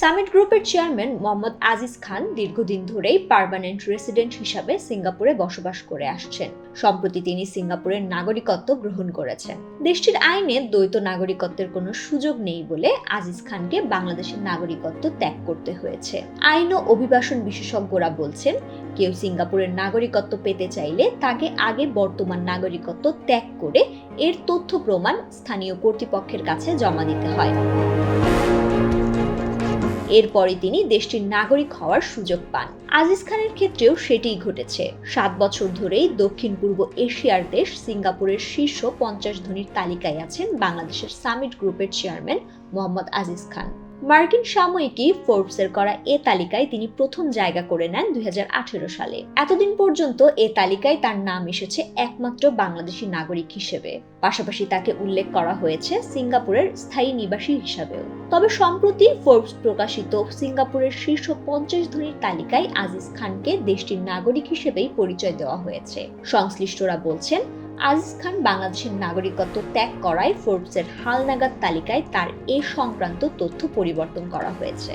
Summit গ্রুপের chairman Mohammad Aziz খান দীর্ঘদিন ধরেই পার্মানেন্ট রেসিডেন্ট হিসাবে সিঙ্গাপুরে বসবাস করে আসছেন। সম্প্রতি তিনি সিঙ্গাপুরের নাগরিকত্ব গ্রহণ করেছেন। দেশটির আইনে দ্বৈত নাগরিকত্বের কোনো সুযোগ নেই বলে আজিজ খানকে বাংলাদেশের নাগরিকত্ব ত্যাগ করতে হয়েছে। আইন ও অভিবাসন বিশেষজ্ঞরা বলছেন, কেউ সিঙ্গাপুরের নাগরিকত্ব পেতে চাইলে তাকে আগে বর্তমান নাগরিকত্ব ত্যাগ করে এর তথ্য প্রমাণ স্থানীয় কর্তৃপক্ষের কাছে জমা দিতে হয়। এরপরে তিনি দেশটির নাগরিক হওয়ার সুযোগ পান। আজিজ খানের ক্ষেত্রেও সেটিই ঘটেছে। 7 বছর ধরেই দক্ষিণ পূর্ব এশিয়ার দেশ সিঙ্গাপুরের শীর্ষ 50 ধনীর তালিকায় আছেন বাংলাদেশের সামিট গ্রুপের চেয়ারম্যান মোহাম্মদ আজিজ খান। মার্কিন সাময়িকী ফোর্বসের করা এ তালিকায় তিনি প্রথম জায়গা করে নেন 2018 সালে। এতদিন পর্যন্ত এ তালিকায় তার নাম এসেছে একমাত্র বাংলাদেশি নাগরিক হিসেবে। পাশাপাশি তাকে উল্লেখ করা হয়েছে সিঙ্গাপুরের স্থায়ী নিবাসী হিসাবেও। তবে সম্প্রতি ফোর্বস প্রকাশিত সিঙ্গাপুরের শীর্ষ 50 ধনীর তালিকায় আজিজ খানকে দেশটির নাগরিক হিসেবেই পরিচয় দেওয়া হয়েছে। সংশ্লিষ্টরা বলছেন, আজিজ খান বাংলাদেশের নাগরিকত্ব ত্যাগ করায় ফোর্বসের হালনাগাদ তালিকায় তার এ সংক্রান্ত তথ্য পরিবর্তন করা হয়েছে।